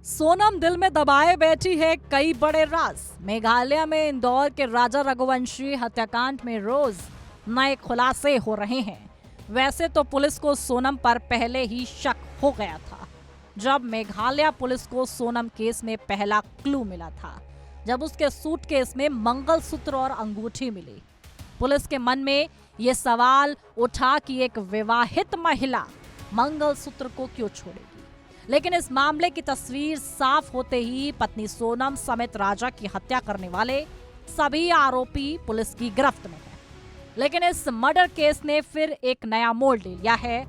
सोनम दिल में दबाए बैठी है कई बड़े राज। मेघालय में इंदौर के राजा रघुवंशी हत्याकांड में रोज नए खुलासे हो रहे हैं। वैसे तो पुलिस को सोनम पर पहले ही शक हो गया था, जब मेघालय पुलिस को सोनम केस में पहला क्लू मिला था, जब उसके सूटकेस में मंगलसूत्र और अंगूठी मिली। पुलिस के मन में ये सवाल उठा कि एक विवाहित महिला मंगलसूत्र को क्यों छोड़ेगी। लेकिन इस मामले की तस्वीर साफ होते ही पत्नी सोनम समेत राजा की हत्या करने वाले सभी आरोपी पुलिस की गिरफ्त में हैं। लेकिन इस मर्डर केस ने फिर एक नया मोड़ ले लिया है।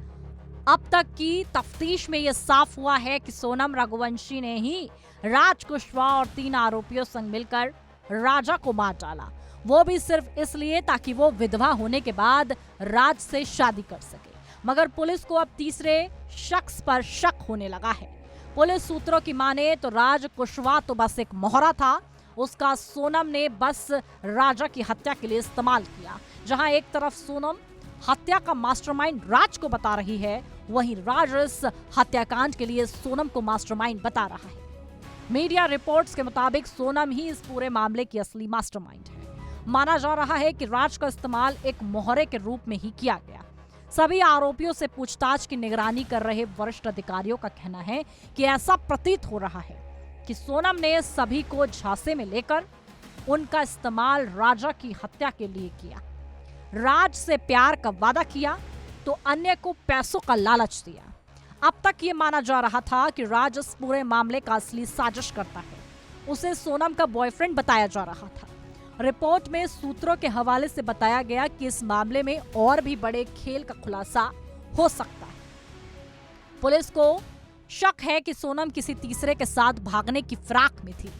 अब तक की तफ्तीश में यह साफ हुआ है कि सोनम रघुवंशी ने ही राज कुशवाहा और 3 आरोपियों संग मिलकर राजा को मार डाला, वो भी सिर्फ इसलिए ताकि वो विधवा होने के बाद राज से शादी कर सके। मगर पुलिस को अब तीसरे शख्स पर शक होने लगा है। पुलिस सूत्रों की माने तो राज कुशवाहा तो बस एक मोहरा था, उसका सोनम ने बस राजा की हत्या के लिए इस्तेमाल किया। जहां एक तरफ सोनम हत्या का मास्टरमाइंड राज को बता रही है, वहीं राज इस हत्याकांड के लिए सोनम को मास्टरमाइंड बता रहा है। मीडिया रिपोर्ट्स के मुताबिक सोनम ही इस पूरे मामले की असली मास्टरमाइंड है। माना जा रहा है कि राज का इस्तेमाल एक मोहरे के रूप में ही किया गया। सभी आरोपियों से पूछताछ की निगरानी कर रहे वरिष्ठ अधिकारियों का कहना है कि ऐसा प्रतीत हो रहा है कि सोनम ने सभी को झांसे में लेकर उनका इस्तेमाल राजा की हत्या के लिए किया। राज से प्यार का वादा किया तो अन्य को पैसों का लालच दिया। अब तक ये माना जा रहा था कि राज इस पूरे मामले का असली साजिश करता है। उसे सोनम का बॉयफ्रेंड बताया जा रहा था। रिपोर्ट में सूत्रों के हवाले से बताया गया कि इस मामले में और भी बड़े खेल का खुलासा हो सकता है। पुलिस को शक है कि सोनम किसी तीसरे के साथ भागने की फिराक में थी।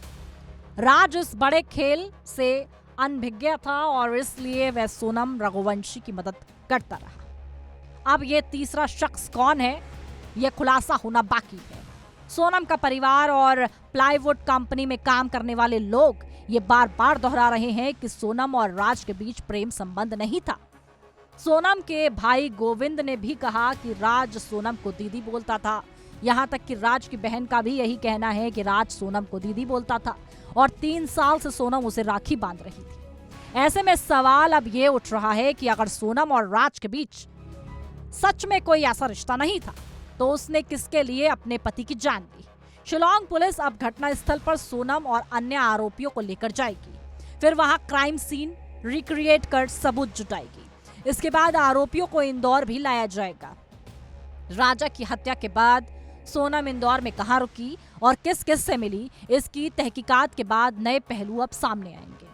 राज इस बड़े खेल से अनभिज्ञ था और इसलिए वह सोनम रघुवंशी की मदद करता रहा। अब यह तीसरा शख्स कौन है, यह खुलासा होना बाकी है। सोनम का परिवार और प्लाईवुड कंपनी में काम करने वाले लोग ये बार बार दोहरा रहे हैं कि सोनम और राज के बीच प्रेम संबंध नहीं था। सोनम के भाई गोविंद ने भी कहा कि राज सोनम को दीदी बोलता था। यहाँ तक कि राज की बहन का भी यही कहना है कि राज सोनम को दीदी बोलता था और 3 साल से सोनम उसे राखी बांध रही थी। ऐसे में सवाल अब ये उठ रहा है कि अगर सोनम और राज के बीच सच में कोई ऐसा रिश्ता नहीं था तो उसने किसके लिए अपने पति की जान दी। शिलांग पुलिस अब घटना स्थल पर सोनम और अन्य आरोपियों को लेकर जाएगी। फिर वहां क्राइम सीन रिक्रिएट कर सबूत जुटाएगी। इसके बाद आरोपियों को इंदौर भी लाया जाएगा। राजा की हत्या के बाद सोनम इंदौर में कहां रुकी और किस किस से मिली, इसकी तहकीकात के बाद नए पहलू अब सामने आएंगे।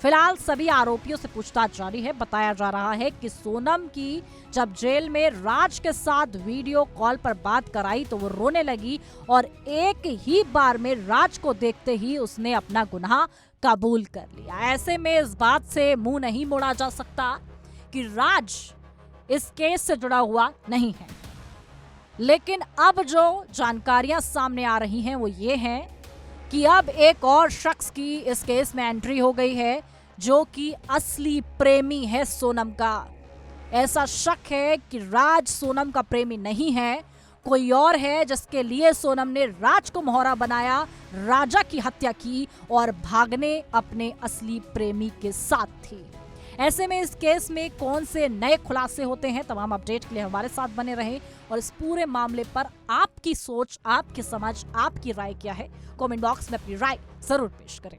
फिलहाल सभी आरोपियों से पूछताछ जारी है। बताया जा रहा है कि सोनम की जब जेल में राज के साथ वीडियो कॉल पर बात कराई तो वो रोने लगी और एक ही बार में राज को देखते ही उसने अपना गुनाह कबूल कर लिया। ऐसे में इस बात से मुंह नहीं मोड़ा जा सकता कि राज इस केस से जुड़ा हुआ नहीं है। लेकिन अब जो जानकारियां सामने आ रही हैं वो ये हैं कि अब एक और शख्स की इस केस में एंट्री हो गई है, जो कि असली प्रेमी है सोनम का। ऐसा शक है कि राज सोनम का प्रेमी नहीं है, कोई और है जिसके लिए सोनम ने राज को मोहरा बनाया, राजा की हत्या की और भागने अपने असली प्रेमी के साथ थी। ऐसे में इस केस में कौन से नए खुलासे होते हैं, तमाम अपडेट के लिए हमारे साथ बने रहें। और इस पूरे मामले पर आपकी सोच, आपकी समझ, आपकी राय क्या है, कमेंट बॉक्स में अपनी राय जरूर पेश करें।